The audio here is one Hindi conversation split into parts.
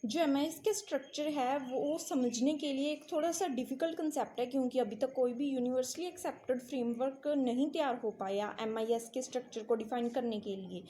जो एमआईएस के स्ट्रक्चर है वो समझने के लिए एक थोड़ा सा डिफ़िकल्ट कंसेप्ट है, क्योंकि अभी तक कोई भी यूनिवर्सली एक्सेप्टेड फ्रेमवर्क नहीं तैयार हो पाया एमआईएस के स्ट्रक्चर को डिफ़ाइन करने के लिए।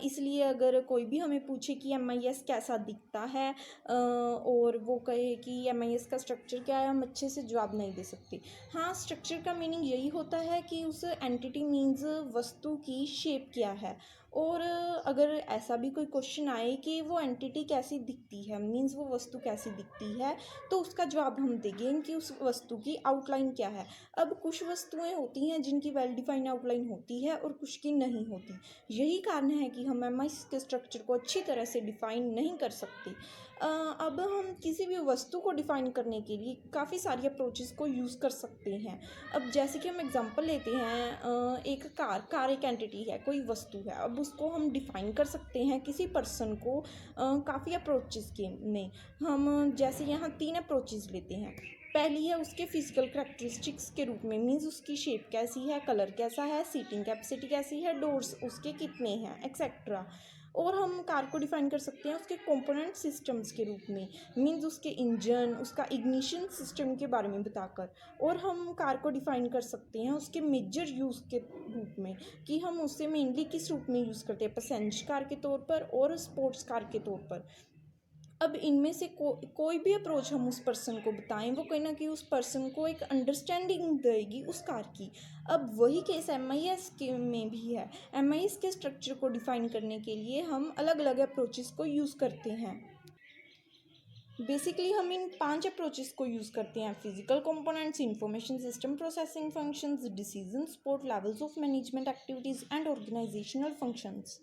इसलिए अगर कोई भी हमें पूछे कि एमआईएस कैसा दिखता है और वो कहे कि एमआईएस का स्ट्रक्चर क्या है, हम अच्छे से जवाब नहीं दे सकते। हाँ, स्ट्रक्चर का मीनिंग यही होता है कि उस एंटिटी मीन्स वस्तु की शेप क्या है। और अगर ऐसा भी कोई क्वेश्चन आए कि वो एंटिटी कैसी दिखती है, मीन्स वो वस्तु कैसी दिखती है, तो उसका जवाब हम देंगे कि उस वस्तु की आउटलाइन क्या है। अब कुछ वस्तुएं होती हैं जिनकी वेल डिफाइंड आउटलाइन होती है और कुछ की नहीं होती। यही कारण है कि हम एमआईएस के स्ट्रक्चर को अच्छी तरह से डिफाइन नहीं कर सकते। अब हम किसी भी वस्तु को डिफाइन करने के लिए काफ़ी सारी अप्रोचेस को यूज़ कर सकते हैं। अब जैसे कि हम एग्जांपल लेते हैं, एक कार एक एंटिटी है, कोई वस्तु है। अब उसको हम डिफाइन कर सकते हैं किसी पर्सन को काफ़ी अप्रोचेस के में। हम जैसे यहाँ 3 अप्रोचेस लेते हैं। पहली है उसके फिजिकल करैक्टरिस्टिक्स के रूप में, मीन्स उसकी शेप कैसी है, कलर कैसा है, सीटिंग कैपेसिटी कैसी है, डोर्स उसके कितने हैं, एक्सेट्रा। और हम कार को डिफाइन कर सकते हैं उसके कंपोनेंट सिस्टम्स के रूप में, मीन्स उसके इंजन, उसका इग्निशन सिस्टम के बारे में बताकर। और हम कार को डिफाइन कर सकते हैं उसके मेजर यूज़ के रूप में, कि हम उसे मेनली किस रूप में यूज़ करते हैं, पैसेंजर कार के तौर पर और स्पोर्ट्स कार के तौर पर। अब इनमें से कोई भी अप्रोच हम उस पर्सन को बताएं, वो कहीं ना कहीं उस पर्सन को एक अंडरस्टैंडिंग देगी उस कार की। अब वही केस एमआईएस के में भी है। एमआईएस के स्ट्रक्चर को डिफाइन करने के लिए हम अलग अलग अप्रोचेस को यूज़ करते हैं। बेसिकली हम इन 5 अप्रोचेस को यूज़ करते हैं: physical components, information system, processing functions, decision support, levels of management activities and organisational functions.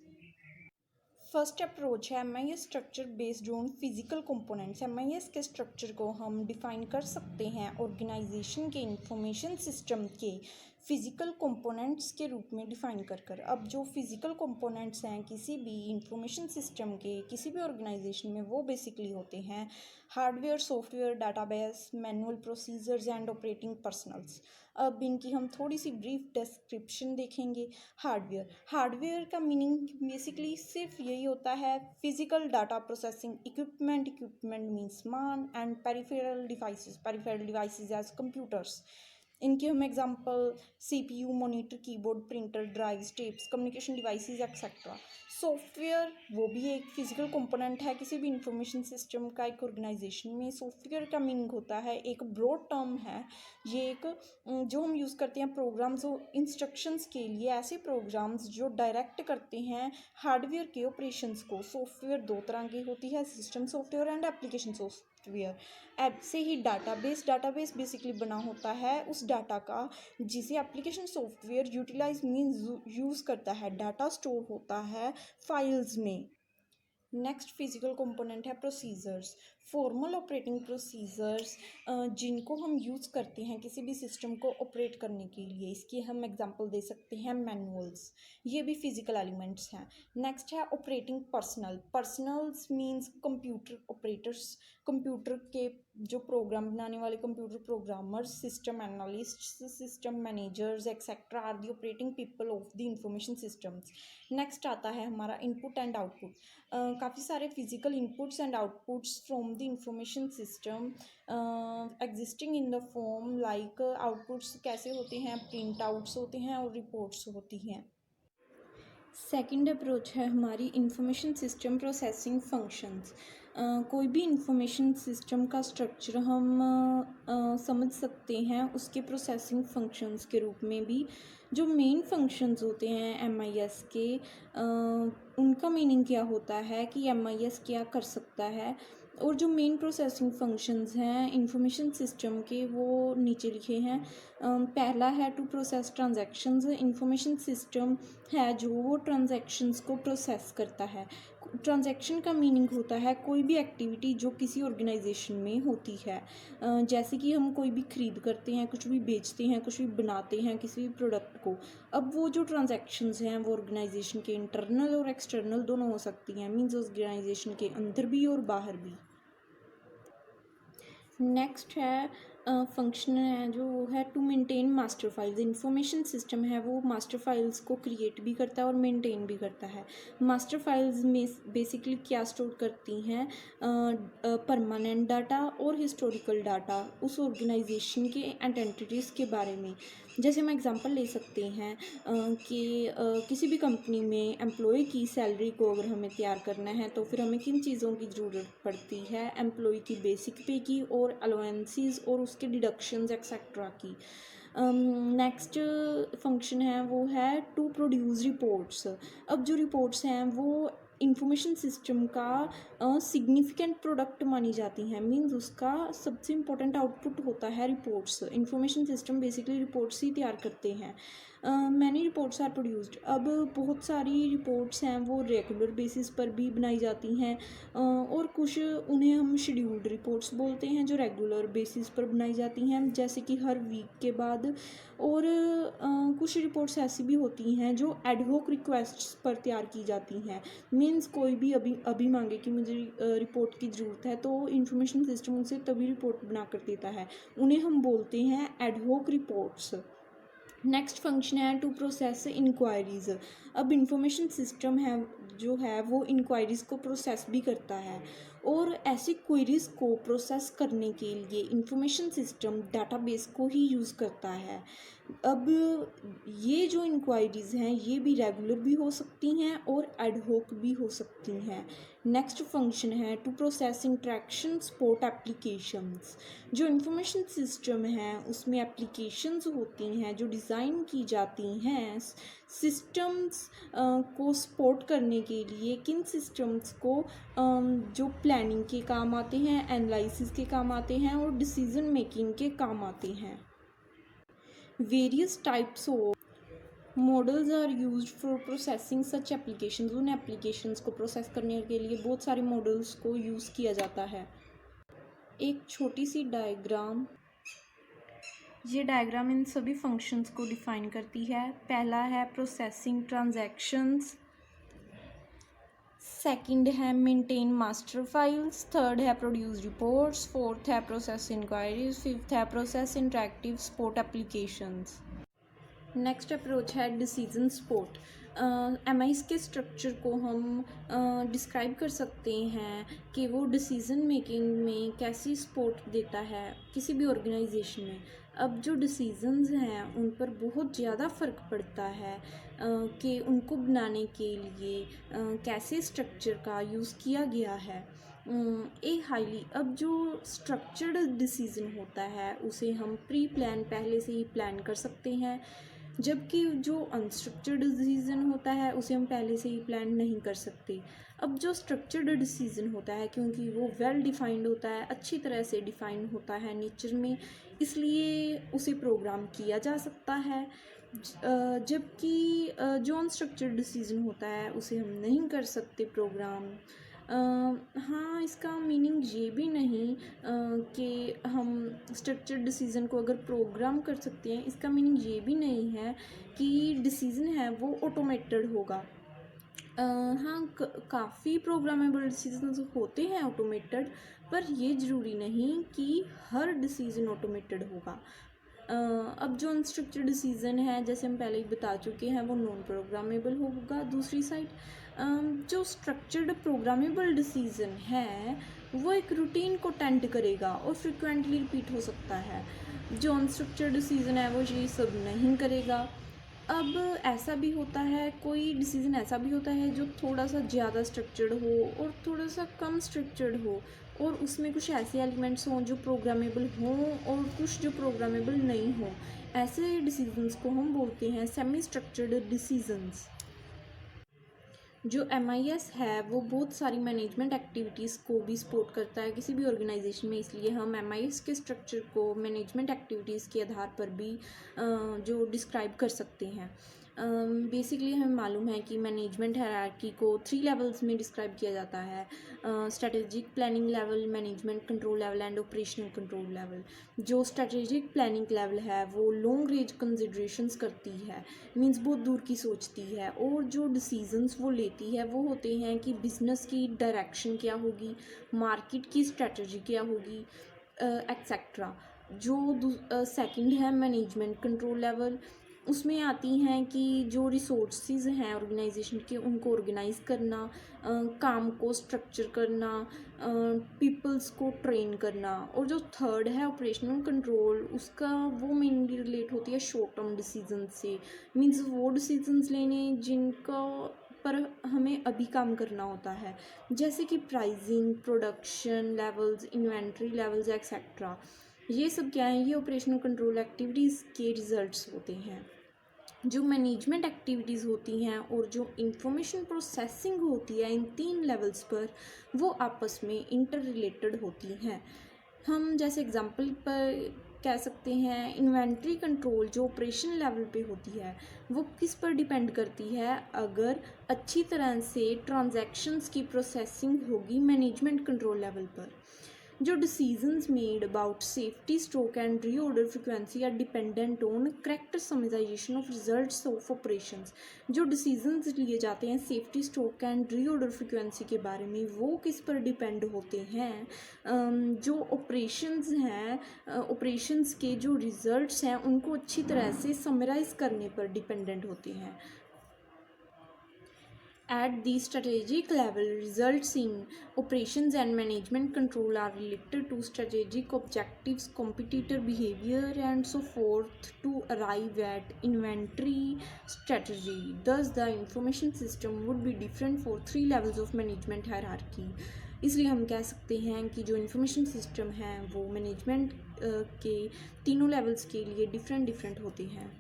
First approach है MIS structure based on physical components. MIS के स्ट्रक्चर को हम डिफाइन कर सकते हैं ऑर्गेनाइजेशन के इंफॉर्मेशन सिस्टम के फिजिकल कंपोनेंट्स के रूप में डिफाइन कर। अब जो फिजिकल कंपोनेंट्स हैं किसी भी इंफॉर्मेशन सिस्टम के, किसी भी ऑर्गेनाइजेशन में, वो बेसिकली होते हैं hardware, software, database, manual procedures and operating personnels. अब इनकी हम थोड़ी सी ब्रीफ डिस्क्रिप्शन देखेंगे। हार्डवेयर का मीनिंग बेसिकली सिर्फ यही होता है physical data processing equipment. Equipment means main and peripheral devices as computers. इनके हम example CPU, monitor, keyboard, printer, drives, tapes, communication devices etcetera. Software वो भी एक फिजिकल कंपोनेंट है किसी भी इंफॉर्मेशन सिस्टम का। एक ऑर्गेनाइजेशन में सॉफ्टवेयर का मीनिंग होता है, एक ब्रॉड टर्म है ये, एक जो हम यूज़ करते हैं प्रोग्राम्स और इंस्ट्रक्शंस के लिए, ऐसे प्रोग्राम्स जो डायरेक्ट करते हैं हार्डवेयर के ऑपरेशंस को। सॉफ्टवेयर 2 तरह की होती है, system software and application software. ऐसे ही डाटाबेस बेसिकली बना होता है उस डाटा का जिसे application software utilise means use करता है। डाटा स्टोर होता है फाइल्स में। नेक्स्ट फिजिकल कंपोनेंट है प्रोसीजर्स। फॉर्मल ऑपरेटिंग प्रोसीजर्स जिनको हम यूज़ करते हैं किसी भी सिस्टम को ऑपरेट करने के लिए। इसकी हम एग्जांपल दे सकते हैं मैनुअल्स, ये भी फिजिकल एलिमेंट्स हैं। नेक्स्ट है operating personnels means computer operators. Computer के जो प्रोग्राम बनाने वाले computer programmers, system analysts, system managers etcetera are the operating people of the information systems. Next आता है हमारा इनपुट एंड आउटपुट। काफ़ी सारे physical inputs and outputs from the information system existing in the form like outputs कैसे होते हैं, प्रिंट आउट्स होते हैं और रिपोर्ट्स होती हैं। सेकंड अप्रोच है हमारी इंफॉर्मेशन सिस्टम प्रोसेसिंग फंक्शंस। कोई भी इंफॉर्मेशन सिस्टम का स्ट्रक्चर हम समझ सकते हैं उसके प्रोसेसिंग फंक्शंस के रूप में भी। जो मेन फंक्शंस होते हैं एमआईएस के, उनका मीनिंग क्या होता है कि एमआईएस क्या कर सकता है। और जो मेन प्रोसेसिंग फंक्शंस हैं इंफॉर्मेशन सिस्टम के वो नीचे लिखे हैं। पहला है to process transactions. Information system है जो वो ट्रांजैक्शंस को प्रोसेस करता है। ट्रांजैक्शन का मीनिंग होता है कोई भी एक्टिविटी जो किसी ऑर्गेनाइजेशन में होती है। जैसे कि हम कोई भी खरीद करते हैं, कुछ भी बेचते हैं, कुछ भी बनाते हैं किसी भी प्रोडक्ट को। अब वो जो ट्रांजैक्शंस हैं वो ऑर्गेनाइजेशन के इंटरनल और एक्सटर्नल दोनों हो सकती हैं, मीन्स ऑर्गेनाइजेशन के अंदर भी और बाहर भी। नेक्स्ट है फंक्शन है जो वो है to maintain master files. Information system है वो मास्टर फाइल्स को क्रिएट भी करता है और मेंटेन भी करता है। मास्टर फाइल्स में बेसिकली क्या स्टोर करती हैं, परमानेंट डाटा और हिस्टोरिकल डाटा उस ऑर्गेनाइजेशन के एंड एंटिटीज़ के बारे में। जैसे हम एग्जांपल ले सकते हैं कि किसी भी कंपनी में एम्प्लॉय की सैलरी को अगर हमें तैयार करना है तो फिर हमें किन चीज़ों की ज़रूरत पड़ती है, एम्प्लॉय की बेसिक पे की और अलाउंसेस और उसके डिडक्शंस एक्सेट्रा की। नेक्स्ट फंक्शन है वो है टू प्रोड्यूस रिपोर्ट्स। अब जो रिपोर्ट्स हैं वो इंफॉर्मेशन सिस्टम का सिग्निफिकेंट प्रोडक्ट मानी जाती हैं। मीन्स उसका सबसे इम्पोर्टेंट आउटपुट होता है reports. Information system basically reports ही तैयार करते हैं। Many reports are produced. अब बहुत सारी रिपोर्ट्स हैं वो रेगुलर बेसिस पर भी बनाई जाती हैं और कुछ उन्हें हम शेड्यूल्ड रिपोर्ट्स बोलते हैं जो रेगुलर बेसिस पर बनाई जाती हैं, जैसे कि हर वीक के बाद। और कुछ रिपोर्ट्स ऐसी भी होती हैं जो एडहोक रिक्वेस्ट्स पर तैयार की जाती हैं। मीन्स कोई भी अभी मांगे कि मुझे रिपोर्ट की ज़रूरत है तो इंफॉर्मेशन सिस्टम उसे तभी रिपोर्ट बना कर देता है। उन्हें हम बोलते हैं एडहोक रिपोर्ट्स। नेक्स्ट फंक्शन है टू प्रोसेस इंक्वायरीज़। अब इंफॉर्मेशन सिस्टम है जो है वो इंक्वायरीज़ को प्रोसेस भी करता है और ऐसी क्वेरीज़ को प्रोसेस करने के लिए इंफॉर्मेशन सिस्टम डाटाबेस को ही यूज़ करता है। अब ये जो इंक्वायरीज़ हैं ये भी रेगुलर भी हो सकती हैं और एडहोक भी हो सकती हैं। नेक्स्ट फंक्शन है to process interaction support applications. जो इंफॉर्मेशन सिस्टम है उसमें एप्लीकेशंस होती हैं जो डिज़ाइन की जाती हैं सिस्टम्स को सपोर्ट करने के लिए। किन सिस्टम्स को जो प्लानिंग के काम आते हैं, एनालिसिस के काम आते हैं और डिसीजन मेकिंग के काम आते हैं। Various types of models are used for processing such applications. उन एप्लीकेशंस को प्रोसेस करने के लिए बहुत सारे मॉडल्स को यूज़ किया जाता है। एक छोटी सी डायग्राम, ये डायग्राम इन सभी फंक्शंस को डिफाइन करती है। पहला है प्रोसेसिंग ट्रांजैक्शंस, सेकंड है मेंटेन मास्टर फाइल्स, थर्ड है प्रोड्यूस रिपोर्ट्स, फोर्थ है प्रोसेस इंक्वायरीज, फिफ्थ है process interactive support applications. Next approach है डिसीजन सपोर्ट। एमआईज के स्ट्रक्चर को हम डिस्क्राइब कर सकते हैं कि वो डिसीज़न मेकिंग में कैसी सपोर्ट देता है किसी भी ऑर्गेनाइजेशन में। अब जो डिसीजंस हैं उन पर बहुत ज़्यादा फ़र्क पड़ता है कि उनको बनाने के लिए कैसे स्ट्रक्चर का यूज़ किया गया है। अब जो स्ट्रक्चर्ड डिसीज़न होता है उसे हम प्री प्लान पहले से ही प्लान कर सकते हैं, जबकि जो अनस्ट्रक्चर्ड डिसीज़न होता है उसे हम पहले से ही प्लान नहीं कर सकते। अब जो स्ट्रक्चर्ड डिसीज़न होता है क्योंकि वो वेल डिफाइंड होता है, अच्छी तरह से डिफाइन होता है नेचर में, इसलिए उसे प्रोग्राम किया जा सकता है। जबकि जो अनस्ट्रक्चर्ड डिसीज़न होता है उसे हम नहीं कर सकते प्रोग्राम। हाँ, इसका मीनिंग ये भी नहीं कि हम स्ट्रक्चर्ड डिसीज़न को अगर प्रोग्राम कर सकते हैं, इसका मीनिंग ये भी नहीं है कि डिसीज़न है वो ऑटोमेटेड होगा। हाँ, काफ़ी प्रोग्रामेबल डिसीजंस होते हैं ऑटोमेटेड, पर ये ज़रूरी नहीं कि हर डिसीज़न ऑटोमेटेड होगा। अब जो अनस्ट्रक्चर्ड डिसीज़न है जैसे हम पहले ही बता चुके हैं वो नॉन प्रोग्रामेबल होगा। दूसरी साइड जो स्ट्रक्चर्ड प्रोग्रामेबल डिसीज़न है वो एक रूटीन को टेंड करेगा और फ्रिक्वेंटली रिपीट हो सकता है। जो अनस्ट्रक्चर्ड डिसीज़न है वो ये सब नहीं करेगा। अब ऐसा भी होता है, कोई डिसीज़न ऐसा भी होता है जो थोड़ा सा ज़्यादा स्ट्रक्चर्ड हो और थोड़ा सा कम स्ट्रक्चर्ड हो और उसमें कुछ ऐसे एलिमेंट्स हों जो प्रोग्रामेबल हों और कुछ जो प्रोग्रामेबल नहीं हों। ऐसे डिसीजंस को हम बोलते हैं सेमी स्ट्रक्चर्ड डिसीजंस। जो MIS है वो बहुत सारी मैनेजमेंट एक्टिविटीज़ को भी सपोर्ट करता है किसी भी ऑर्गेनाइजेशन में, इसलिए हम MIS के स्ट्रक्चर को मैनेजमेंट एक्टिविटीज़ के आधार पर भी जो डिस्क्राइब कर सकते हैं। बेसिकली हमें मालूम है कि मैनेजमेंट हायरार्की को 3 लेवल्स में डिस्क्राइब किया जाता है, strategic planning level, management control level and operational control level. जो स्ट्रेटेजिक प्लानिंग लेवल है वो लॉन्ग रेंज कंसिडरेशंस करती है, मींस बहुत दूर की सोचती है, और जो डिसीजंस वो लेती है वो होते हैं कि बिज़नेस की डायरेक्शन क्या होगी, मार्केट की स्ट्रेटजी क्या होगी, एक्सेट्रा। जो सेकंड है मैनेजमेंट कंट्रोल लेवल, उसमें आती हैं कि जो रिसोर्सेज हैं ऑर्गेनाइजेशन के उनको ऑर्गेनाइज करना, काम को स्ट्रक्चर करना, पीपल्स को ट्रेन करना। और जो थर्ड है ऑपरेशनल कंट्रोल, उसका वो मेनली रिलेट होती है शॉर्ट टर्म डिसीजन से। मीन्स वो डिसीजंस लेने जिनका पर हमें अभी काम करना होता है, जैसे कि pricing, production levels, inventory levels etcetera. ये सब क्या है, ये ऑपरेशनल कंट्रोल एक्टिविटीज़ के रिजल्ट्स होते हैं। जो मैनेजमेंट एक्टिविटीज़ होती हैं और जो इंफॉर्मेशन प्रोसेसिंग होती है इन 3 लेवल्स पर, वो आपस में इंटर रिलेटेड होती हैं। हम जैसे एग्जांपल पर कह सकते हैं, इन्वेंट्री कंट्रोल जो ऑपरेशन लेवल पे होती है वो किस पर डिपेंड करती है, अगर अच्छी तरह से ट्रांजैक्शंस की प्रोसेसिंग होगी मैनेजमेंट कंट्रोल लेवल पर। जो decisions made about safety stock and reorder frequency are dependent on correct summarisation of results of operations. जो डिसीजंस लिए जाते हैं safety stock and reorder frequency के बारे में, वो किस पर डिपेंड होते हैं, जो ऑपरेशंस हैं, ऑपरेशंस के जो रिजल्ट्स हैं उनको अच्छी तरह से समराइज करने पर डिपेंडेंट होते हैं। At the strategic level, results in operations and management control are related to strategic objectives, competitor behavior, and so forth to arrive at inventory strategy. Thus, the information system would be different for 3 levels of management hierarchy. इसलिए हम कह सकते हैं कि जो इंफॉर्मेशन सिस्टम है वो मैनेजमेंट के तीनों लेवल्स के लिए डिफरेंट होते हैं।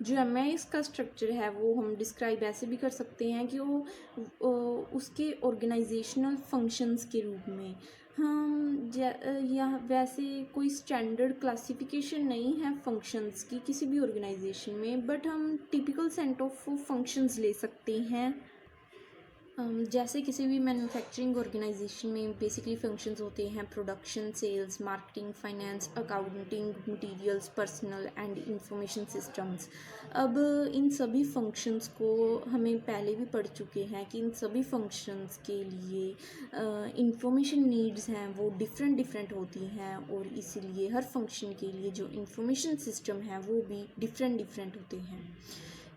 जो एमआईएस का स्ट्रक्चर है वो हम डिस्क्राइब ऐसे भी कर सकते हैं कि वो उसके ऑर्गेनाइजेशनल फंक्शंस के रूप में। हम यह वैसे कोई स्टैंडर्ड क्लासिफिकेशन नहीं है फंक्शंस की किसी भी ऑर्गेनाइजेशन में, बट हम टिपिकल सेट ऑफ फंक्शंस ले सकते हैं। जैसे किसी भी मैन्युफैक्चरिंग ऑर्गेनाइजेशन में बेसिकली फंक्शंस होते हैं production, sales, marketing, finance, accounting, materials, personal and information systems. अब इन सभी फंक्शंस को हमें पहले भी पढ़ चुके हैं कि इन सभी फंक्शंस के लिए इंफॉर्मेशन नीड्स हैं वो डिफरेंट होती हैं, और इसीलिए हर फंक्शन के लिए जो इंफॉर्मेशन सिस्टम है वो भी डिफरेंट होते हैं।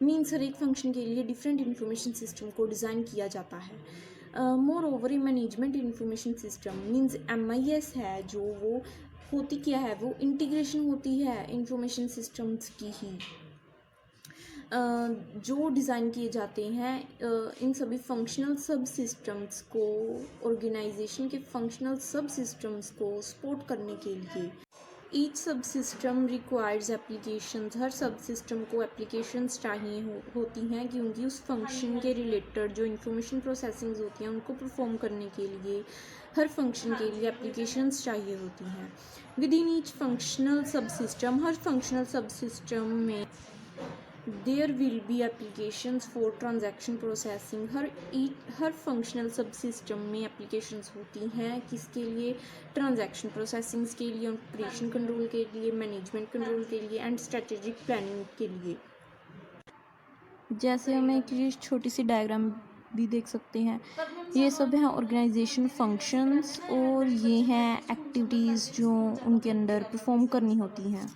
मीन्स हर एक फंक्शन के लिए डिफरेंट इंफॉर्मेशन सिस्टम को डिज़ाइन किया जाता है। More over management information system means MIS है, जो वो होती क्या है, वो इंटीग्रेशन होती है इंफॉर्मेशन सिस्टम्स की ही। जो डिज़ाइन किए जाते हैं इन सभी फंक्शनल सब सिस्टम्स को, ऑर्गेनाइजेशन के फंक्शनल सब सिस्टम्स को सपोर्ट करने के लिए। ईच सब सिस्टम रिक्वायर्स एप्लीकेशंस। हर सब सिस्टम को एप्लीकेशंस चाहिए होती हैं, क्योंकि उस फंक्शन के रिलेटेड जो इंफॉर्मेशन प्रोसेसिंग होती हैं उनको परफॉर्म करने के लिए हर फंक्शन के लिए एप्लीकेशंस चाहिए होती हैं। Within each functional subsystem, हर फंक्शनल सब सिस्टम में there will be applications for transaction processing. हर फंक्शनल सब सिस्टम में एप्लीकेशंस होती हैं किसके लिए, ट्रांजैक्शन प्रोसेसिंग्स के लिए, ऑपरेशन कंट्रोल के लिए, मैनेजमेंट कंट्रोल के लिए एंड स्ट्रेटेजिक प्लानिंग के लिए। जैसे हम एक ये छोटी सी डायग्राम भी देख सकते हैं, ये सब हैं ऑर्गेनाइजेशन फंक्शंस और ये हैं एक्टिविटीज़ जो उनके अंदर परफॉर्म करनी होती हैं।